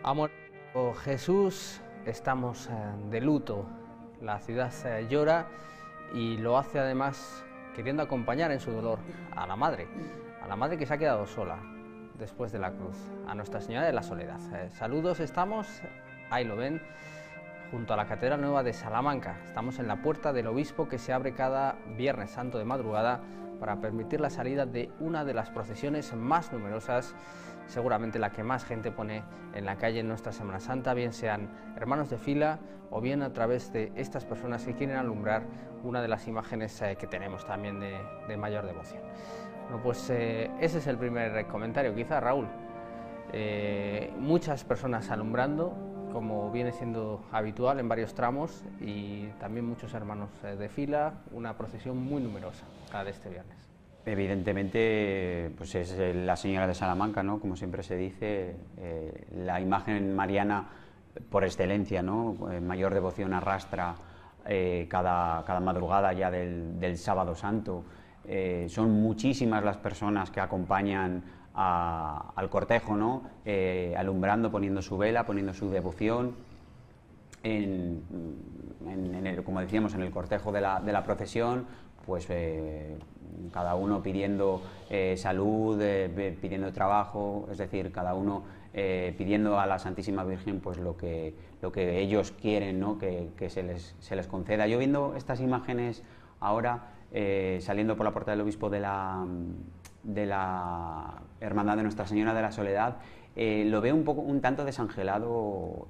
Amor, Jesús, estamos de luto, la ciudad llora y lo hace además queriendo acompañar en su dolor a la madre que se ha quedado sola después de la cruz, a Nuestra Señora de la Soledad. Saludos, estamos, ahí lo ven, junto a la Catedral Nueva de Salamanca. Estamos en la puerta del obispo que se abre cada Viernes Santo de madrugada para permitir la salida de una de las procesiones más numerosas, seguramente la que más gente pone en la calle en nuestra Semana Santa, bien sean hermanos de fila o bien a través de estas personas que quieren alumbrar una de las imágenes que tenemos también de mayor devoción. Bueno, pues ese es el primer comentario, quizá, Raúl. Muchas personas alumbrando, como viene siendo habitual en varios tramos, y también muchos hermanos de fila, una procesión muy numerosa la de este viernes. Evidentemente, pues es la Señora de Salamanca, ¿no? Como siempre se dice, la imagen mariana por excelencia, ¿no? Mayor devoción arrastra cada madrugada ya del Sábado Santo. Son muchísimas las personas que acompañan al cortejo, ¿no? Alumbrando, poniendo su vela, poniendo su devoción. Como decíamos, en el cortejo de la procesión, pues cada uno pidiendo salud, pidiendo trabajo, es decir, cada uno pidiendo a la Santísima Virgen pues lo que ellos quieren, ¿no? que se les conceda. Yo viendo estas imágenes ahora, saliendo por la puerta del obispo de la Hermandad de Nuestra Señora de la Soledad, lo veo un tanto desangelado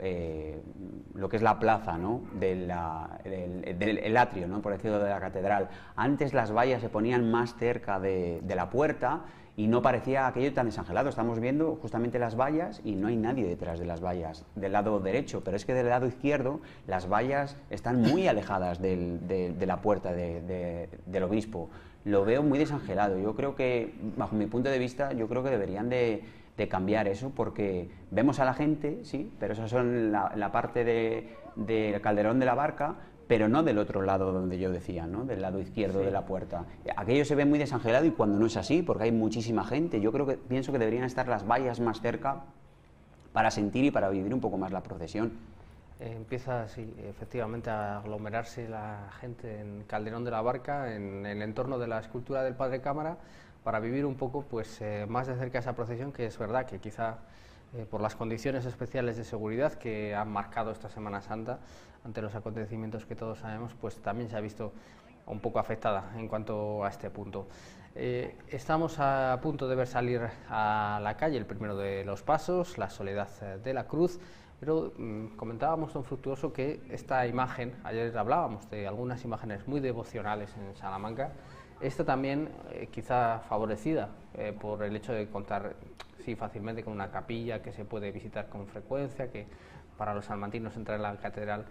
lo que es la plaza, ¿no? del atrio, ¿no? Por decirlo, de la catedral. Antes las vallas se ponían más cerca de la puerta y no parecía aquello tan desangelado. Estamos viendo justamente las vallas y no hay nadie detrás de las vallas del lado derecho, pero es que del lado izquierdo las vallas están muy alejadas de la puerta del obispo. Lo veo muy desangelado. Yo creo que, bajo mi punto de vista, yo creo que deberían de cambiar eso, porque vemos a la gente, sí, pero esas son la parte del Calderón de la Barca, pero no del otro lado donde yo decía, ¿no? Del lado izquierdo, sí, de la puerta. Aquello se ve muy desangelado, y cuando no es así, porque hay muchísima gente, pienso que deberían estar las vallas más cerca para sentir y para vivir un poco más la procesión. Empieza, sí, efectivamente, a aglomerarse la gente en Calderón de la Barca, en el entorno de la escultura del Padre Cámara, para vivir un poco pues, más de cerca esa procesión, que es verdad que quizá por las condiciones especiales de seguridad que han marcado esta Semana Santa, ante los acontecimientos que todos sabemos, pues también se ha visto un poco afectada en cuanto a este punto. Estamos a punto de ver salir a la calle el primero de los pasos, la Soledad de la Cruz, pero comentábamos, don Fructuoso, que esta imagen, ayer hablábamos de algunas imágenes muy devocionales en Salamanca, esta también quizá favorecida por el hecho de contar sí, fácilmente con una capilla que se puede visitar con frecuencia, que para los salmantinos entrar en la catedral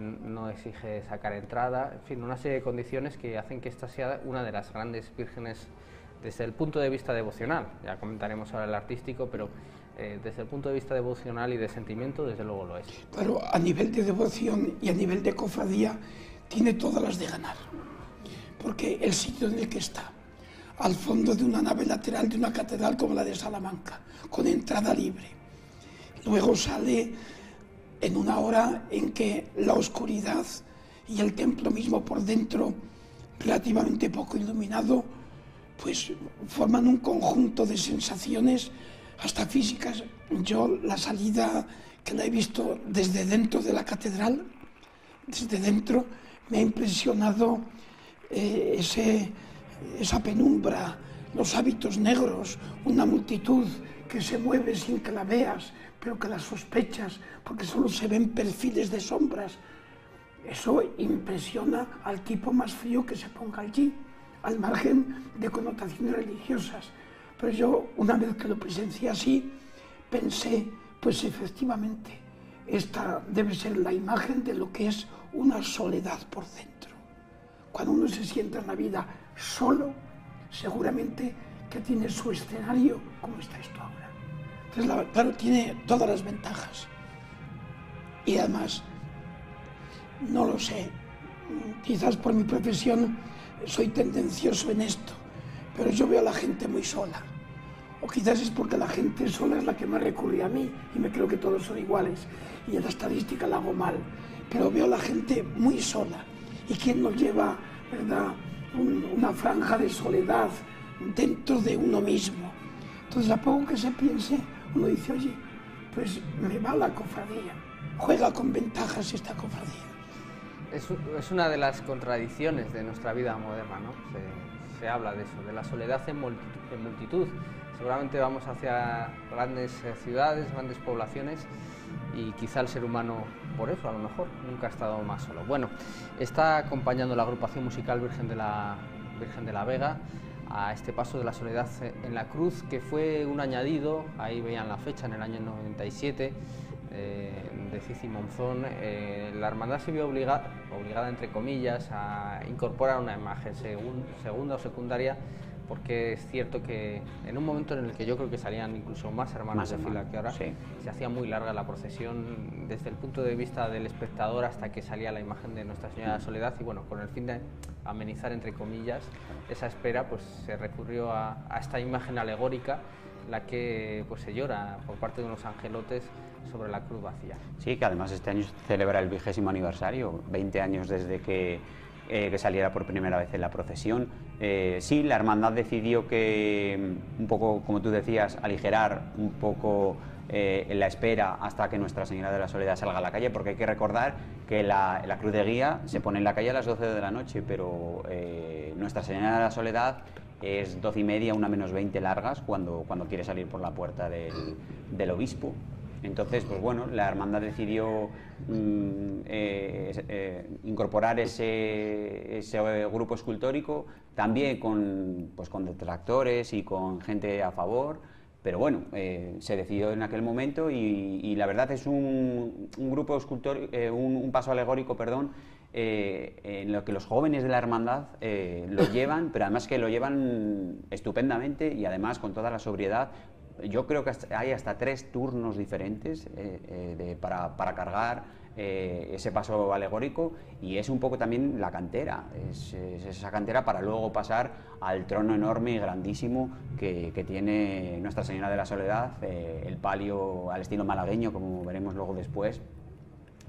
no exige sacar entrada, en fin, una serie de condiciones que hacen que esta sea una de las grandes vírgenes desde el punto de vista devocional. Ya comentaremos ahora el artístico, pero desde el punto de vista devocional y de sentimiento, desde luego lo es. Claro, a nivel de devoción y a nivel de cofradía tiene todas las de ganar, porque el sitio en el que está, al fondo de una nave lateral de una catedral como la de Salamanca, con entrada libre, luego sale en una hora en que la oscuridad y el templo mismo por dentro, relativamente poco iluminado, pues forman un conjunto de sensaciones hasta físicas. Yo la salida, que la he visto desde dentro de la catedral, desde dentro, me ha impresionado esa penumbra, los hábitos negros, una multitud que se mueve sin que la veas, pero que la sospechas, porque solo se ven perfiles de sombras. Eso impresiona al tipo más frío que se ponga allí, al margen de connotaciones religiosas. Pero yo, una vez que lo presencié así, pensé, pues efectivamente, esta debe ser la imagen de lo que es una soledad por dentro. Cuando uno se sienta en la vida solo, seguramente que tiene su escenario como está esto ahora. Entonces, claro, tiene todas las ventajas. Y además, no lo sé, quizás por mi profesión soy tendencioso en esto, pero yo veo a la gente muy sola. o quizás es porque la gente sola es la que más recurre a mí y me creo que todos son iguales y en la estadística la hago mal, pero veo a la gente muy sola. ¿Y quién nos lleva, verdad, una franja de soledad dentro de uno mismo? Entonces, a poco que se piense, uno dice, oye, pues me va la cofradía, juega con ventajas esta cofradía. Es una de las contradicciones de nuestra vida moderna, ¿no? Se habla de eso, de la soledad en multitud. Seguramente vamos hacia grandes ciudades, grandes poblaciones, y quizá el ser humano, por eso a lo mejor, nunca ha estado más solo. Bueno, está acompañando la agrupación musical Virgen de la Vega a este paso de la soledad en la cruz, que fue un añadido, ahí veían la fecha, en el año 97, de Cici Monzón. La hermandad se vio obligada, entre comillas, a incorporar una imagen segunda o secundaria, porque es cierto que en un momento en el que yo creo que salían incluso más hermanos de fila que ahora, sí, se hacía muy larga la procesión desde el punto de vista del espectador hasta que salía la imagen de Nuestra Señora de la Soledad, y bueno, con el fin de amenizar, entre comillas, esa espera, pues se recurrió a esta imagen alegórica, la que pues se llora por parte de unos angelotes sobre la cruz vacía. Sí, que además este año se celebra el 20º aniversario, 20 años desde que saliera por primera vez en la procesión. Sí, la hermandad decidió que, un poco, como tú decías, aligerar un poco la espera hasta que Nuestra Señora de la Soledad salga a la calle, porque hay que recordar que la cruz de guía se pone en la calle a las 12 de la noche, pero Nuestra Señora de la Soledad es 12:30, 1:20 largas cuando quiere salir por la puerta del obispo. Entonces, pues bueno, la hermandad decidió incorporar ese grupo escultórico, también con detractores y con gente a favor, pero bueno, se decidió en aquel momento, y la verdad es un grupo escultórico, un paso alegórico, perdón, en lo que los jóvenes de la hermandad lo llevan, pero además que lo llevan estupendamente y además con toda la sobriedad. Yo creo que hay hasta 3 turnos diferentes para cargar ese paso alegórico, y es un poco también la cantera, es esa cantera para luego pasar al trono enorme y grandísimo que tiene Nuestra Señora de la Soledad, el palio al estilo malagueño, como veremos luego después,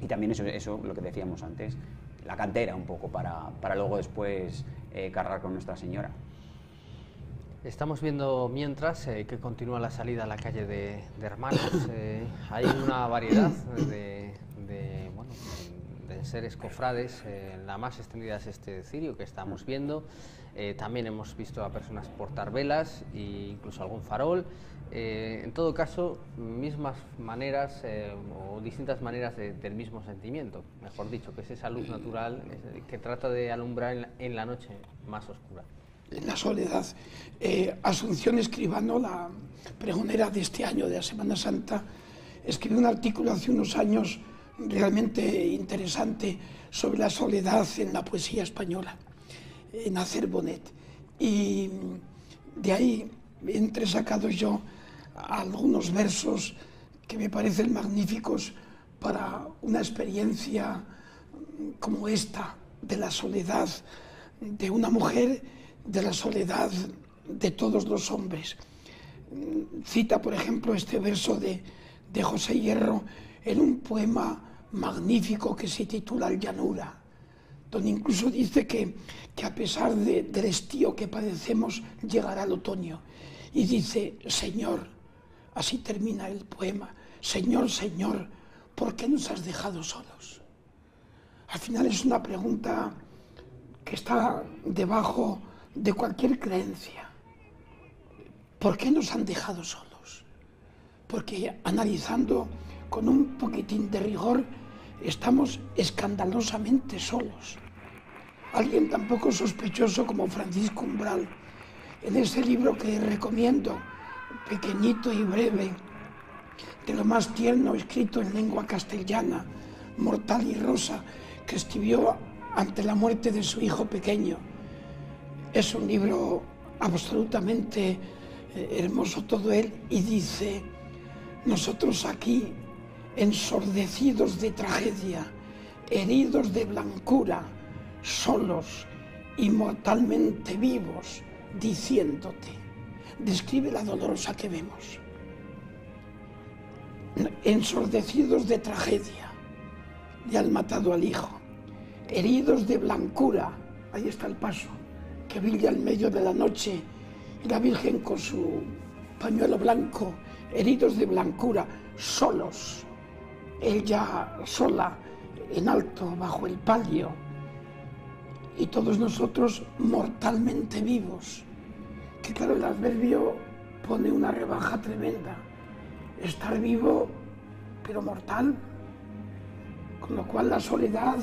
y también eso lo que decíamos antes, la cantera un poco para luego después cargar con Nuestra Señora. Estamos viendo mientras que continúa la salida a la calle de hermanos. Hay una variedad de seres cofrades. La más extendida es este cirio que estamos viendo. También hemos visto a personas portar velas e incluso algún farol. En todo caso, mismas maneras o distintas maneras del mismo sentimiento, mejor dicho, que es esa luz natural que trata de alumbrar en la noche más oscura. En la soledad. Asunción Escribano, la pregonera de este año, de la Semana Santa, escribió un artículo hace unos años realmente interesante sobre la soledad en la poesía española, en Acer Bonet. Y de ahí he entresacado yo algunos versos que me parecen magníficos para una experiencia como esta, de la soledad de una mujer, de la soledad de todos los hombres. Cita, por ejemplo, este verso de José Hierro en un poema magnífico que se titula Llanura, donde incluso dice que a pesar del estío que padecemos, llegará el otoño. Y dice, Señor, así termina el poema, Señor, Señor, ¿por qué nos has dejado solos? Al final es una pregunta que está debajo de cualquier creencia. ¿Por qué nos han dejado solos? Porque analizando con un poquitín de rigor, estamos escandalosamente solos. Alguien tan poco sospechoso como Francisco Umbral, en ese libro que recomiendo, pequeñito y breve, de lo más tierno escrito en lengua castellana, Mortal y Rosa, que escribió ante la muerte de su hijo pequeño. Es un libro absolutamente hermoso todo él, y dice, nosotros aquí, ensordecidos de tragedia, heridos de blancura, solos y mortalmente vivos, diciéndote, describe la dolorosa que vemos. Ensordecidos de tragedia, le han matado al hijo. Heridos de blancura, ahí está el paso, que brilla en medio de la noche, y la Virgen con su pañuelo blanco, heridos de blancura, solos, ella sola, en alto, bajo el palio, y todos nosotros mortalmente vivos, que claro, el adverbio pone una rebaja tremenda, estar vivo, pero mortal, con lo cual la soledad,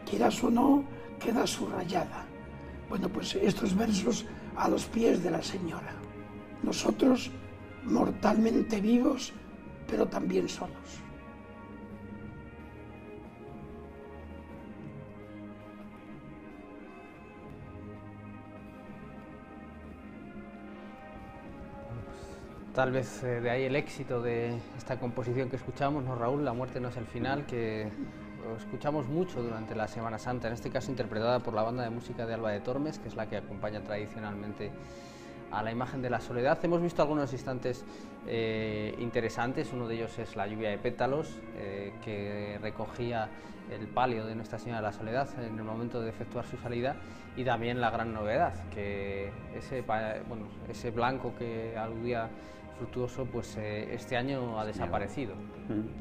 quieras o no, queda subrayada. Bueno, pues estos versos a los pies de la Señora. Nosotros mortalmente vivos, pero también solos. Tal vez de ahí el éxito de esta composición que escuchamos, ¿no, Raúl? La muerte no es el final, que lo escuchamos mucho durante la Semana Santa, en este caso interpretada por la banda de música de Alba de Tormes, que es la que acompaña tradicionalmente a la imagen de la soledad. Hemos visto algunos instantes interesantes, uno de ellos es la lluvia de pétalos, que recogía el palio de Nuestra Señora de la Soledad en el momento de efectuar su salida, y también la gran novedad, que ese blanco que aludía Fructuoso, pues este año ha desaparecido.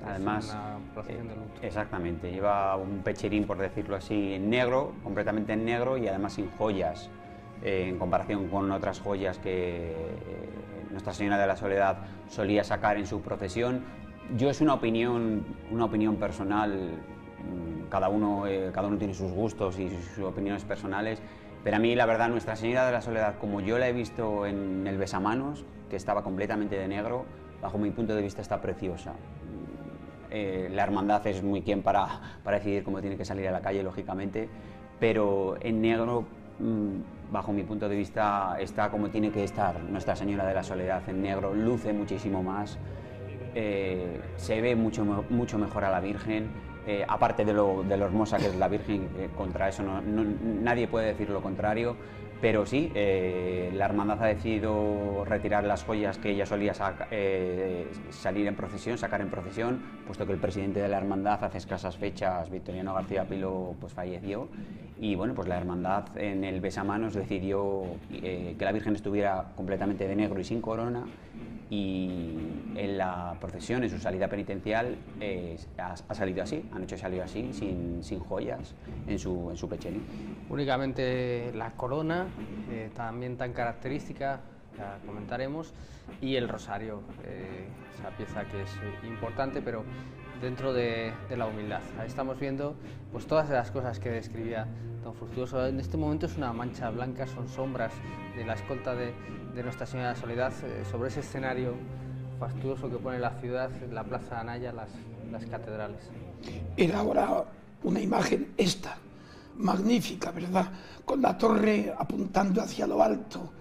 Además, una procesión de luto. Exactamente, lleva un pecherín, por decirlo así, en negro, completamente en negro, y además sin joyas, en comparación con otras joyas que Nuestra Señora de la Soledad solía sacar en su procesión. Yo, es una opinión personal, cada uno tiene sus gustos y sus opiniones personales, pero a mí, la verdad, Nuestra Señora de la Soledad, como yo la he visto en el besamanos, que estaba completamente de negro, bajo mi punto de vista está preciosa. La hermandad es muy quien para decidir cómo tiene que salir a la calle, lógicamente, pero en negro, bajo mi punto de vista, está como tiene que estar Nuestra Señora de la Soledad. En negro luce muchísimo más, se ve mucho mejor a la Virgen. Aparte de lo hermosa que es la Virgen, contra eso nadie puede decir lo contrario, pero sí, la hermandad ha decidido retirar las joyas que ella solía sacar en procesión, puesto que el presidente de la hermandad hace escasas fechas, Victoriano García Pilo, pues falleció, y bueno, pues la hermandad en el besamanos decidió que la Virgen estuviera completamente de negro y sin corona, y en la procesión, en su salida penitencial, ha salido así, salido así, sin joyas en su pecherín. Únicamente la corona, también tan característica, ya comentaremos, y el rosario, esa pieza que es importante, pero dentro de la humildad. Ahí estamos viendo pues todas las cosas que describía don Fructuoso. En este momento es una mancha blanca, son sombras de la escolta de Nuestra Señora de la Soledad sobre ese escenario fastuoso que pone la ciudad, la Plaza Anaya, las catedrales. Era ahora una imagen esta, magnífica, ¿verdad? Con la torre apuntando hacia lo alto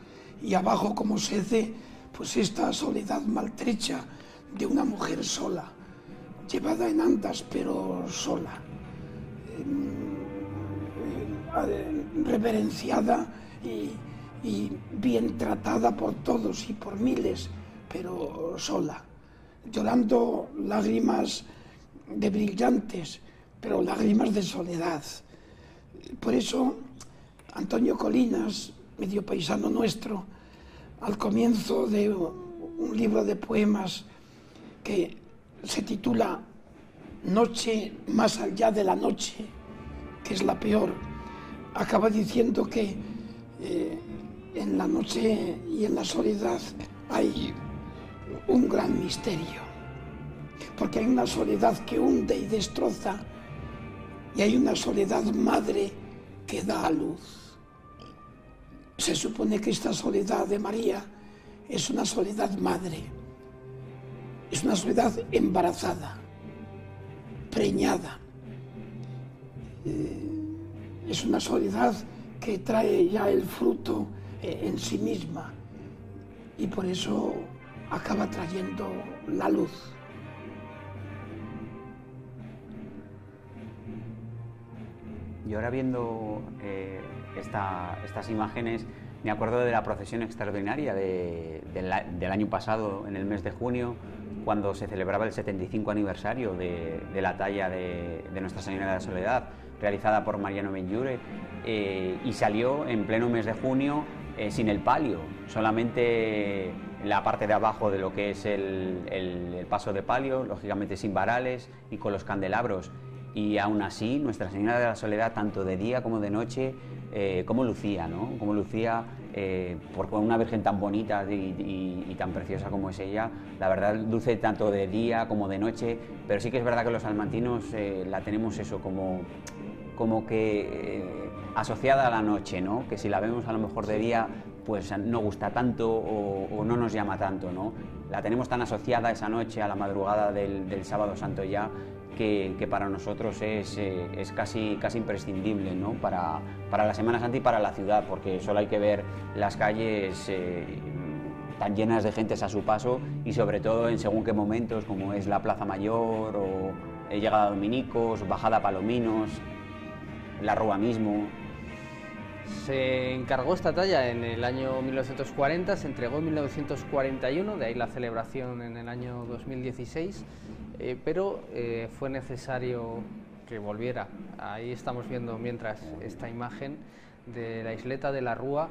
y abajo, como se ve, pues esta soledad maltrecha de una mujer sola, llevada en andas, pero sola, reverenciada y bien tratada por todos y por miles, pero sola, llorando lágrimas de brillantes, pero lágrimas de soledad. Por eso Antonio Colinas, medio paisano nuestro, al comienzo de un libro de poemas que se titula Noche más allá de la noche, que es la peor, acaba diciendo que en la noche y en la soledad hay un gran misterio, porque hay una soledad que hunde y destroza, y hay una soledad madre que da a luz. Se supone que esta soledad de María es una soledad madre, es una soledad embarazada, preñada, es una soledad que trae ya el fruto en sí misma, y por eso acaba trayendo la luz. Y ahora, viendo estas imágenes, Me acuerdo de la procesión extraordinaria del año pasado, en el mes de junio, cuando se celebraba el 75 aniversario de la talla de Nuestra Señora de la Soledad, realizada por Mariano Benlliure, y salió en pleno mes de junio sin el palio, solamente la parte de abajo de lo que es el paso de palio, lógicamente sin varales y con los candelabros. Y aún así, Nuestra Señora de la Soledad, tanto de día como de noche, cómo lucía, ¿no? Cómo lucía, por una Virgen tan bonita y tan preciosa como es ella. La verdad, luce tanto de día como de noche, pero sí que es verdad que los salmantinos la tenemos eso como que asociada a la noche, ¿no? Que si la vemos a lo mejor de día, pues no gusta tanto o no nos llama tanto, ¿no? La tenemos tan asociada esa noche a la madrugada del Sábado Santo ya, que para nosotros es casi imprescindible, ¿no? Para la Semana Santa y para la ciudad, porque solo hay que ver las calles tan llenas de gentes a su paso, y sobre todo en según qué momentos, como es la Plaza Mayor o llegada a Dominicos, bajada a Palominos, la Rúa mismo. Se encargó esta talla en el año 1940, se entregó en 1941, de ahí la celebración en el año 2016, pero fue necesario que volviera. Ahí estamos viendo mientras esta imagen de la isleta de la Rúa.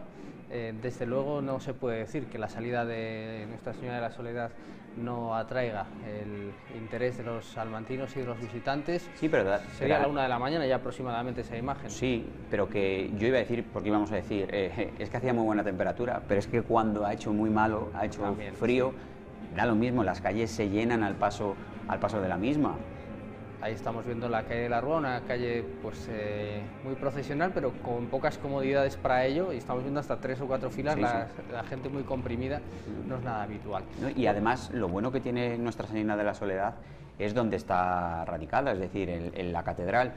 Desde luego no se puede decir que la salida de Nuestra Señora de la Soledad no atraiga el interés de los salmantinos y de los visitantes. Sí, pero sería a la 1 de la mañana ya aproximadamente esa imagen. Sí, pero que yo iba a decir, porque íbamos a decir, es que hacía muy buena temperatura, pero es que cuando ha hecho muy malo, ha hecho también frío, da lo mismo, las calles se llenan al paso de la misma. Ahí estamos viendo la calle de la Rúa, una calle pues muy procesional, pero con pocas comodidades para ello, y estamos viendo hasta 3 o 4 filas, sí, la gente muy comprimida, no es nada habitual. ¿No? Y además lo bueno que tiene Nuestra Señora de la Soledad es donde está radicada, es decir, en la catedral,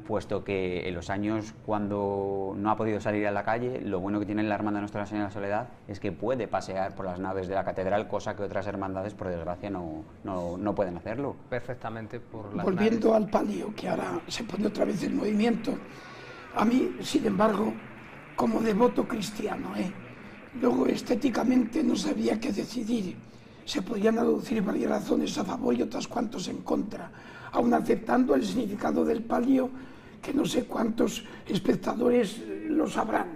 puesto que en los años cuando no ha podido salir a la calle, lo bueno que tiene la Hermandad de Nuestra Señora de la Soledad es que puede pasear por las naves de la catedral, cosa que otras hermandades, por desgracia, no pueden hacerlo. Perfectamente por las Volviendo naves. al palio, que ahora se pone otra vez en movimiento, a mí, sin embargo, como devoto cristiano, luego estéticamente no sabía qué decidir. Se podían aducir varias razones a favor y otras cuantas en contra, aun aceptando el significado del palio, que no sé cuántos espectadores lo sabrán.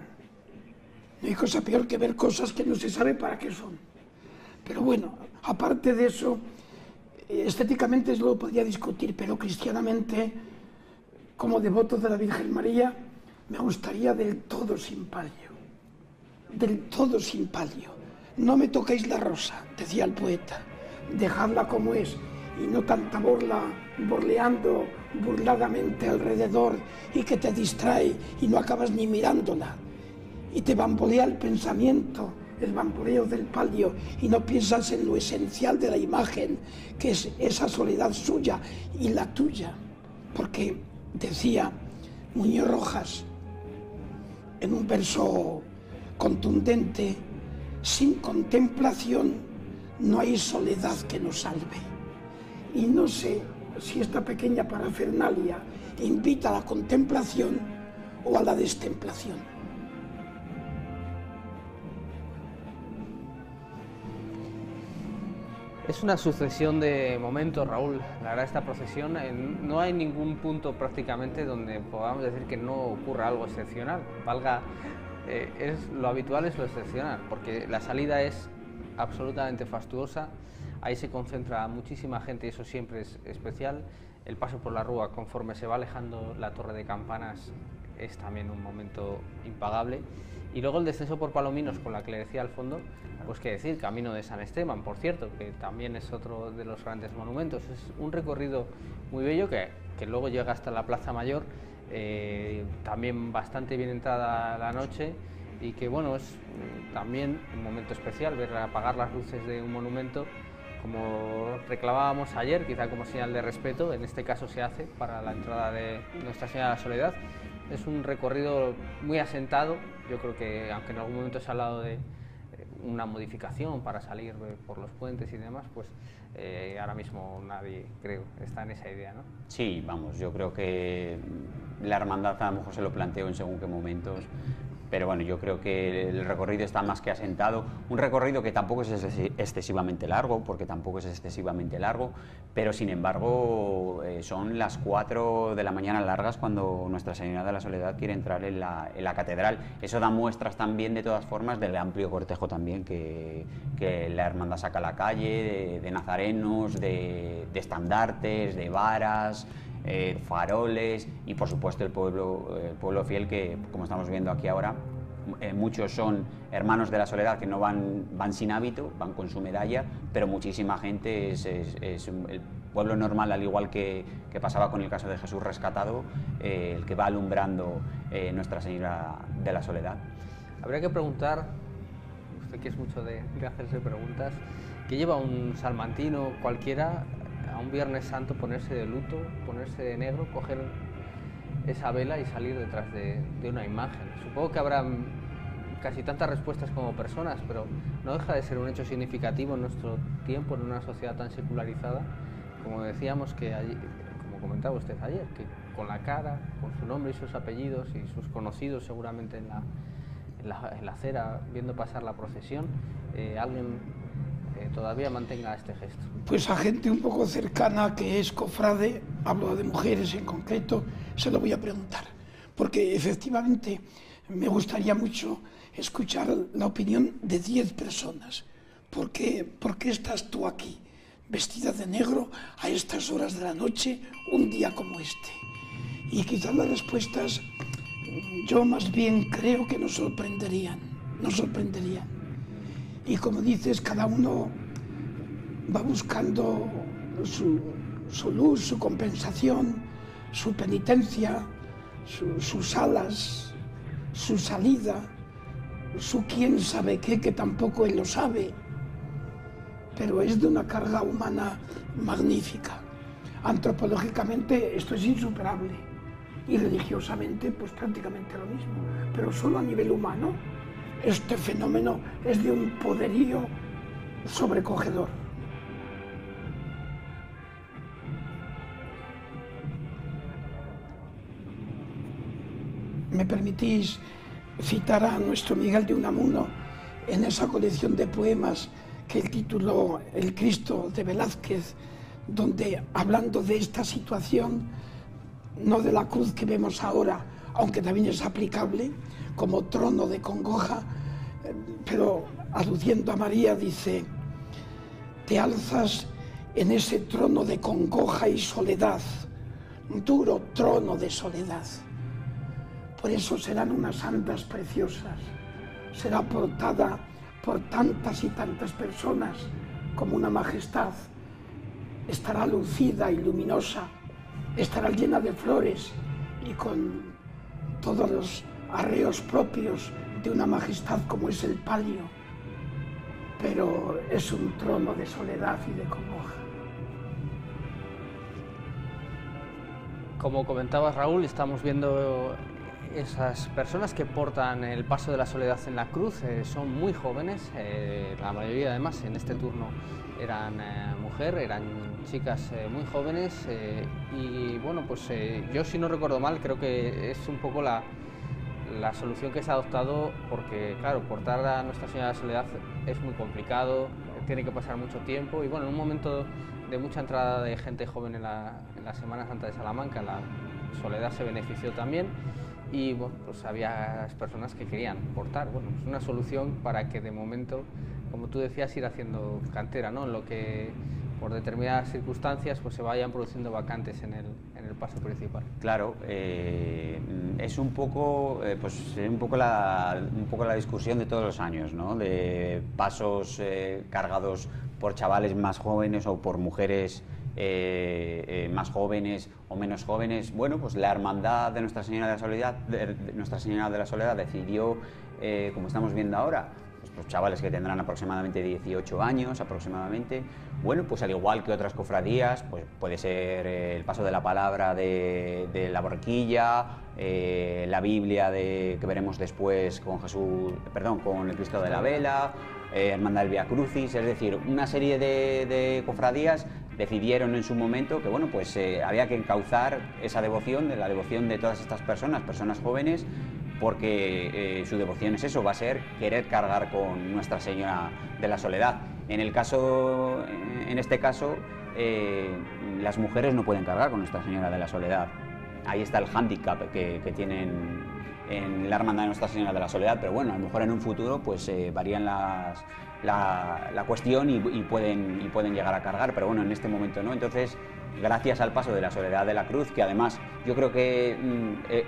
No hay cosa peor que ver cosas que no se sabe para qué son. Pero bueno, aparte de eso, estéticamente lo podía discutir, pero cristianamente, como devoto de la Virgen María, me gustaría del todo sin palio. Del todo sin palio. No me toquéis la rosa, decía el poeta, dejadla como es, y no tanta borla borleando burladamente alrededor y que te distrae y no acabas ni mirándola. Y te bambolea el pensamiento, el bamboleo del palio, y no piensas en lo esencial de la imagen, que es esa soledad suya y la tuya. Porque decía Muñoz Rojas, en un verso contundente, sin contemplación no hay soledad que nos salve. Y no sé si esta pequeña parafernalia invita a la contemplación o a la destemplación. Es una sucesión de momentos, Raúl. La verdad, esta procesión, no hay ningún punto prácticamente donde podamos decir que no ocurra algo excepcional. Lo habitual es lo excepcional, porque la salida es absolutamente fastuosa. Ahí se concentra muchísima gente y eso siempre es especial. El paso por la Rúa, conforme se va alejando la torre de campanas, es también un momento impagable. Y luego el descenso por Palominos, con la clerecía al fondo, pues qué decir, camino de San Esteban, por cierto, que también es otro de los grandes monumentos. Es un recorrido muy bello que luego llega hasta la Plaza Mayor, también bastante bien entrada la noche, y que bueno, es también un momento especial ver apagar las luces de un monumento, como reclamábamos ayer, quizá como señal de respeto. En este caso se hace para la entrada de Nuestra Señora de la Soledad. Es un recorrido muy asentado. Yo creo que, aunque en algún momento se ha hablado de una modificación para salir por los puentes y demás, pues ahora mismo nadie, creo, está en esa idea, ¿no? Sí, vamos, yo creo que la hermandad a lo mejor se lo planteó en según qué momentos, pero bueno, yo creo que el recorrido está más que asentado, un recorrido que tampoco es excesivamente largo, porque tampoco es excesivamente largo, pero sin embargo son las 4 de la mañana largas cuando Nuestra Señora de la Soledad quiere entrar en la catedral. Eso da muestras también, de todas formas, del amplio cortejo también que la hermandad saca a la calle, de nazarenos, de estandartes, de varas, faroles y por supuesto el pueblo fiel, que como estamos viendo aquí ahora, muchos son hermanos de la Soledad que no van sin hábito, van con su medalla, pero muchísima gente es el pueblo normal, al igual que pasaba con el caso de Jesús rescatado, el que va alumbrando Nuestra Señora de la Soledad. Habría que preguntar, usted que es mucho de hacerse preguntas, ¿qué lleva un salmantino cualquiera a un Viernes Santo ponerse de luto, ponerse de negro, coger esa vela y salir detrás de una imagen? Supongo que habrá casi tantas respuestas como personas, pero no deja de ser un hecho significativo en nuestro tiempo, en una sociedad tan secularizada, como decíamos, que como comentaba usted ayer, que con la cara, con su nombre y sus apellidos y sus conocidos seguramente en la acera viendo pasar la procesión, alguien todavía mantenga este gesto. Pues a gente un poco cercana que es cofrade, hablo de mujeres en concreto, se lo voy a preguntar, porque efectivamente me gustaría mucho escuchar la opinión de 10 personas. ¿Por qué estás tú aquí, vestida de negro, a estas horas de la noche, un día como este? Y quizás las respuestas, yo más bien creo que nos sorprenderían. Y como dices, cada uno va buscando su luz, su compensación, su penitencia, sus alas, su salida, su quién sabe qué, que tampoco él lo sabe, pero es de una carga humana magnífica. Antropológicamente esto es insuperable y religiosamente pues prácticamente lo mismo, pero solo a nivel humano este fenómeno es de un poderío sobrecogedor. ¿Me permitís citar a nuestro Miguel de Unamuno en esa colección de poemas que él tituló El Cristo de Velázquez, donde, hablando de esta situación, no de la cruz que vemos ahora, aunque también es aplicable, como trono de congoja, pero aludiendo a María dice: te alzas en ese trono de congoja y soledad, duro trono de soledad. Por eso serán unas santas preciosas, será portada por tantas y tantas personas como una majestad, estará lucida y luminosa, estará llena de flores y con todos los arreos propios de una majestad como es el palio, pero es un trono de soledad y de congoja. Como comentabas, Raúl, estamos viendo esas personas que portan el paso de la soledad en la cruz, son muy jóvenes, la mayoría además en este turno eran eran chicas muy jóvenes y bueno, pues yo, si no recuerdo mal, creo que es un poco la solución que se ha adoptado, porque claro, portar a Nuestra Señora de la Soledad es muy complicado, tiene que pasar mucho tiempo y bueno, en un momento de mucha entrada de gente joven en la Semana Santa de Salamanca, la Soledad se benefició también y bueno, pues había personas que querían portar. Bueno, es una solución para que de momento, como tú decías, ir haciendo cantera, ¿no? En lo que por determinadas circunstancias pues se vayan produciendo vacantes en el paso principal. Claro, es un poco, la discusión de todos los años, ¿no? De pasos cargados por chavales más jóvenes o por mujeres más jóvenes o menos jóvenes. Bueno, pues la hermandad de Nuestra Señora de la Soledad decidió, como estamos viendo ahora, los chavales que tendrán aproximadamente 18 años aproximadamente, bueno, pues al igual que otras cofradías, pues puede ser el paso de la palabra de la Borriquilla, la Biblia que veremos después con el Cristo de la Vela, Hermandad del Vía Crucis, es decir, una serie de cofradías decidieron en su momento que bueno, pues había que encauzar esa devoción, la devoción de todas estas personas jóvenes, porque su devoción es eso, va a ser querer cargar con Nuestra Señora de la Soledad. En este caso, las mujeres no pueden cargar con Nuestra Señora de la Soledad. Ahí está el hándicap que tienen en la Hermandad de Nuestra Señora de la Soledad, pero bueno, a lo mejor en un futuro pues varían la cuestión y pueden llegar a cargar, pero bueno, en este momento no. Entonces, gracias al paso de la Soledad de la Cruz, que además yo creo que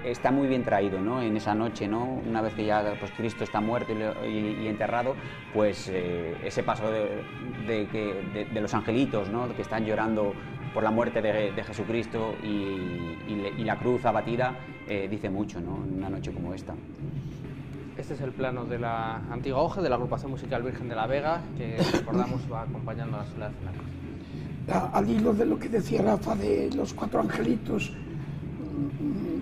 está muy bien traído, ¿no? En esa noche, ¿no? Una vez que ya pues, Cristo está muerto y enterrado, pues ese paso de los angelitos, ¿no? Que están llorando por la muerte de Jesucristo y la cruz abatida, dice mucho, ¿no? En una noche como esta. Este es el plano de la antigua hoja de la agrupación musical Virgen de la Vega, que recordamos va acompañando a la Soledad de la Cruz. Al hilo de lo que decía Rafa de los 4 angelitos,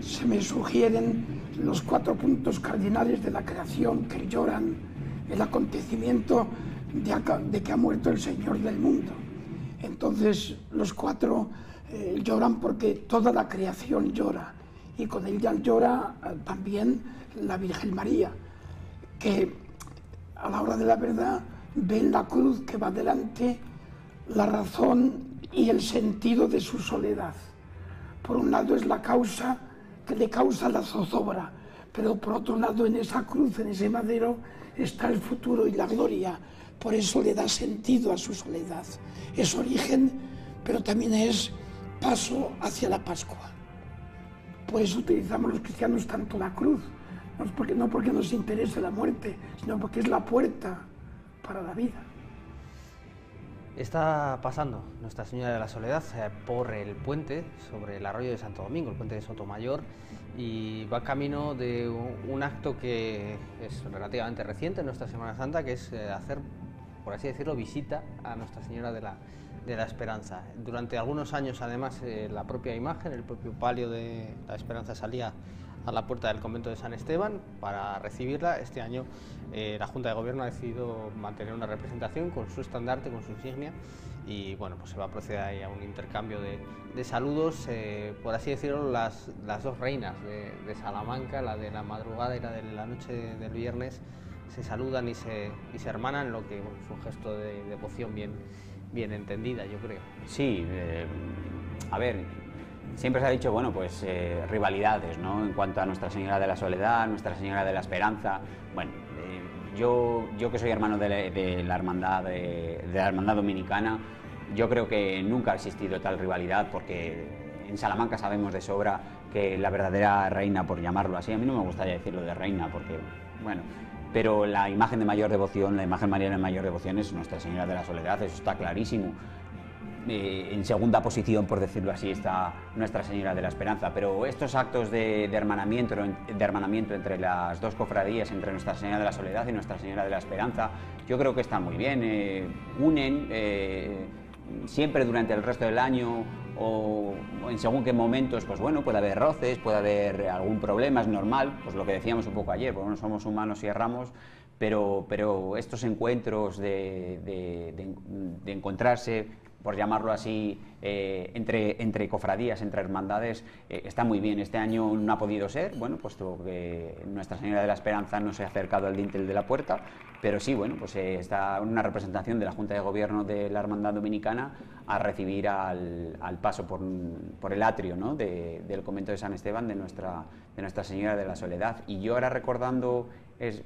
se me sugieren los 4 puntos cardinales de la creación que lloran el acontecimiento de que ha muerto el Señor del mundo. Entonces los 4 lloran porque toda la creación llora, y con ella llora también la Virgen María, que a la hora de la verdad ve en la cruz que va delante la razón y el sentido de su soledad. Por un lado es la causa que le causa la zozobra, pero por otro lado en esa cruz, en ese madero, está el futuro y la gloria. Por eso le da sentido a su soledad. Es origen, pero también es paso hacia la Pascua. Por eso utilizamos los cristianos tanto la cruz, no porque nos interese la muerte, sino porque es la puerta para la vida. Está pasando Nuestra Señora de la Soledad por el puente sobre el arroyo de Santo Domingo, el puente de Sotomayor, y va camino de un acto que es relativamente reciente en nuestra Semana Santa, que es hacer, por así decirlo, visita a Nuestra Señora de la Esperanza. Durante algunos años, además, la propia imagen, el propio palio de la Esperanza salía a la puerta del convento de San Esteban para recibirla. Este año la Junta de Gobierno ha decidido mantener una representación con su estandarte, con su insignia, y bueno, pues se va a proceder ahí a un intercambio de saludos, por así decirlo. Las 2 reinas de Salamanca, la de la madrugada y la de la noche del viernes, se saludan y se hermanan, lo que bueno, es un gesto de devoción bien entendida, yo creo. Sí, a ver, siempre se ha dicho, bueno, pues rivalidades, ¿no? En cuanto a Nuestra Señora de la Soledad, Nuestra Señora de la Esperanza. Bueno, yo que soy hermano de la hermandad dominicana, yo creo que nunca ha existido tal rivalidad, porque en Salamanca sabemos de sobra que la verdadera reina, por llamarlo así, a mí no me gustaría decirlo de reina, porque, bueno, pero la imagen de mayor devoción, la imagen mariana de mayor devoción es Nuestra Señora de la Soledad, eso está clarísimo. En segunda posición, por decirlo así, está Nuestra Señora de la Esperanza, pero estos actos de hermanamiento entre las 2 cofradías, entre Nuestra Señora de la Soledad y Nuestra Señora de la Esperanza, yo creo que están muy bien, unen siempre durante el resto del año, o en según qué momentos, pues bueno, puede haber roces, puede haber algún problema, es normal, pues lo que decíamos un poco ayer, porque no somos humanos y erramos, pero estos encuentros de encontrarse, por llamarlo así, entre cofradías, entre hermandades, está muy bien. Este año no ha podido ser, bueno, puesto que Nuestra Señora de la Esperanza no se ha acercado al dintel de la puerta, pero sí, bueno, pues está una representación de la Junta de Gobierno de la Hermandad Dominicana a recibir al paso por el atrio, ¿no? del convento de San Esteban de Nuestra Señora de la Soledad. Y yo ahora recordando,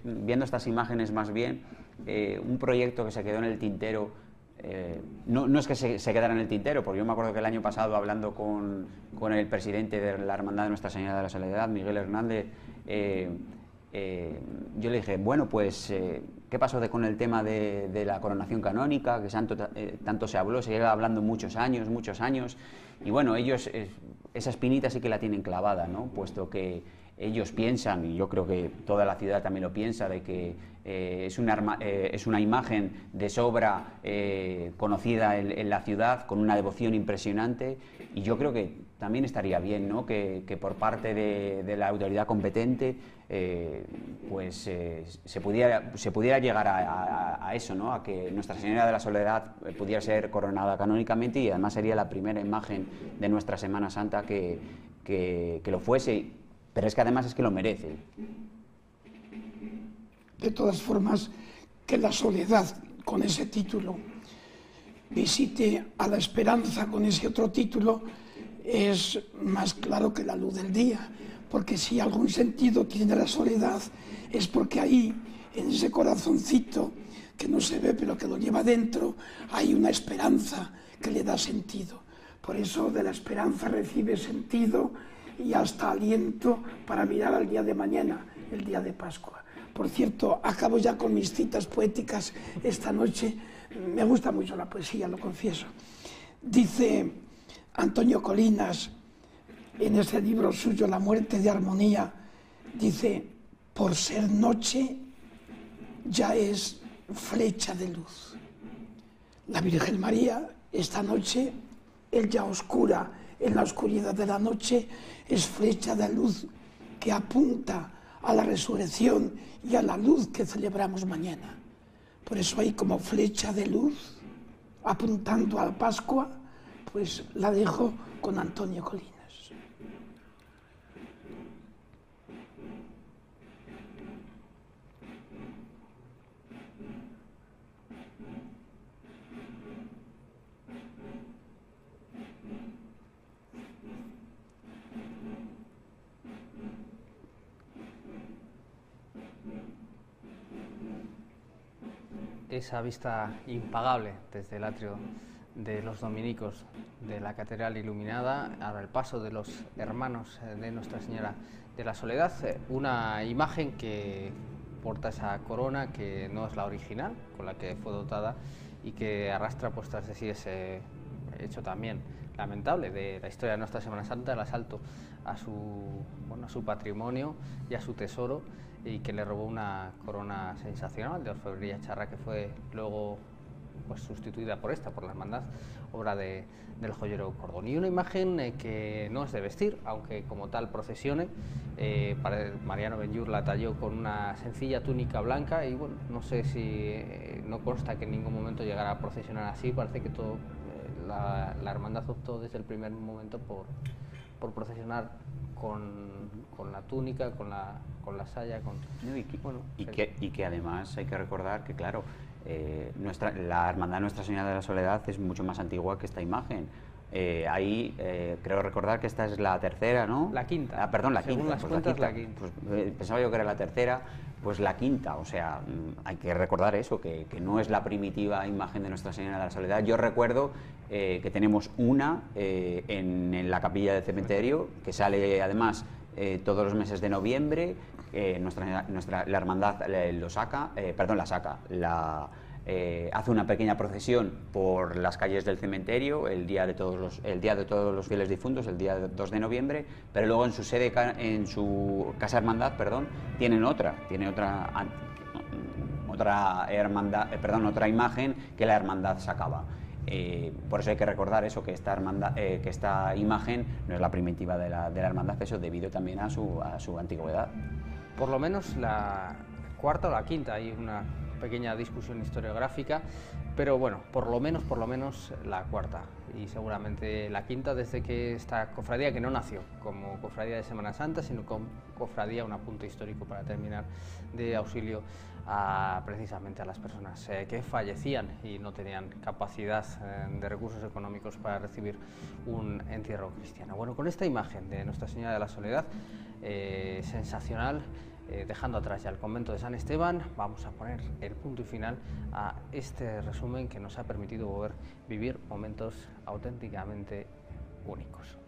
viendo estas imágenes más bien, un proyecto que se quedó en el tintero. No es que se quedara en el tintero, porque yo me acuerdo que el año pasado, hablando con el presidente de la Hermandad de Nuestra Señora de la Soledad, Miguel Hernández, yo le dije, bueno, pues, ¿qué pasó con el tema de la coronación canónica? Que tanto se habló, se lleva hablando muchos años, y bueno, ellos esa espinita sí que la tienen clavada, ¿no? Puesto que ellos piensan, y yo creo que toda la ciudad también lo piensa, de que es una imagen de sobra conocida en la ciudad, con una devoción impresionante, y yo creo que también estaría bien, ¿no? que por parte de la autoridad competente pues se pudiera llegar a eso, ¿no? A que Nuestra Señora de la Soledad pudiera ser coronada canónicamente, y además sería la primera imagen de nuestra Semana Santa que lo fuese. pero es que además es que lo merece. De todas formas, que la soledad con ese título visite a la esperanza con ese otro título es más claro que la luz del día, porque si algún sentido tiene la soledad es porque ahí, en ese corazoncito que no se ve pero que lo lleva dentro, hay una esperanza que le da sentido. Por eso de la esperanza recibe sentido y hasta aliento para mirar al día de mañana, el día de Pascua. Por cierto, acabo ya con mis citas poéticas esta noche. Me gusta mucho la poesía, lo confieso. Dice Antonio Colinas, en ese libro suyo, La muerte de armonía, dice, por ser noche ya es flecha de luz. La Virgen María, esta noche, ella oscura, en la oscuridad de la noche, es flecha de luz que apunta a la resurrección y a la luz que celebramos mañana. Por eso hay como flecha de luz apuntando a la Pascua, pues la dejo con Antonio Colinas. Esa vista impagable desde el atrio de los dominicos de la catedral iluminada, al paso de los hermanos de Nuestra Señora de la Soledad, una imagen que porta esa corona que no es la original con la que fue dotada y que arrastra pues tras de sí ese hecho también lamentable de la historia de nuestra Semana Santa, el asalto a su patrimonio y a su tesoro, y que le robó una corona sensacional de orfebrería charra que fue luego pues sustituida por la hermandad, obra del joyero Cordón. Y una imagen que no es de vestir, aunque como tal procesione. Mariano Benllour la talló con una sencilla túnica blanca y bueno, no sé si no consta que en ningún momento llegara a procesionar así. Parece que todo la hermandad optó desde el primer momento por procesionar con la túnica, con la saya, y que además hay que recordar que, claro, la hermandad Nuestra Señora de la Soledad es mucho más antigua que esta imagen. Creo recordar que esta es la tercera, ¿no? La quinta. Perdón, la Según quinta. las cuentas, la quinta. Pues, pensaba yo que era la tercera, pues la quinta. O sea, hay que recordar eso, que no es la primitiva imagen de Nuestra Señora de la Soledad. Yo recuerdo que tenemos una en la capilla del cementerio, que sale además todos los meses de noviembre. La hermandad hace una pequeña procesión por las calles del cementerio el día de todos los fieles difuntos, el día 2 de noviembre, pero luego en su casa hermandad, tienen otra imagen que la hermandad sacaba. Por eso hay que recordar eso, que esta imagen no es la primitiva de la hermandad, eso debido también a su antigüedad. Por lo menos la cuarta o la quinta, hay una pequeña discusión historiográfica, pero bueno, por lo menos la cuarta y seguramente la quinta, desde que esta cofradía, que no nació como cofradía de Semana Santa, sino como cofradía, un apunte histórico para terminar, de auxilio precisamente a las personas que fallecían y no tenían capacidad de recursos económicos para recibir un entierro cristiano. Bueno, con esta imagen de Nuestra Señora de la Soledad, sensacional, dejando atrás ya el convento de San Esteban, vamos a poner el punto y final a este resumen que nos ha permitido vivir momentos auténticamente únicos.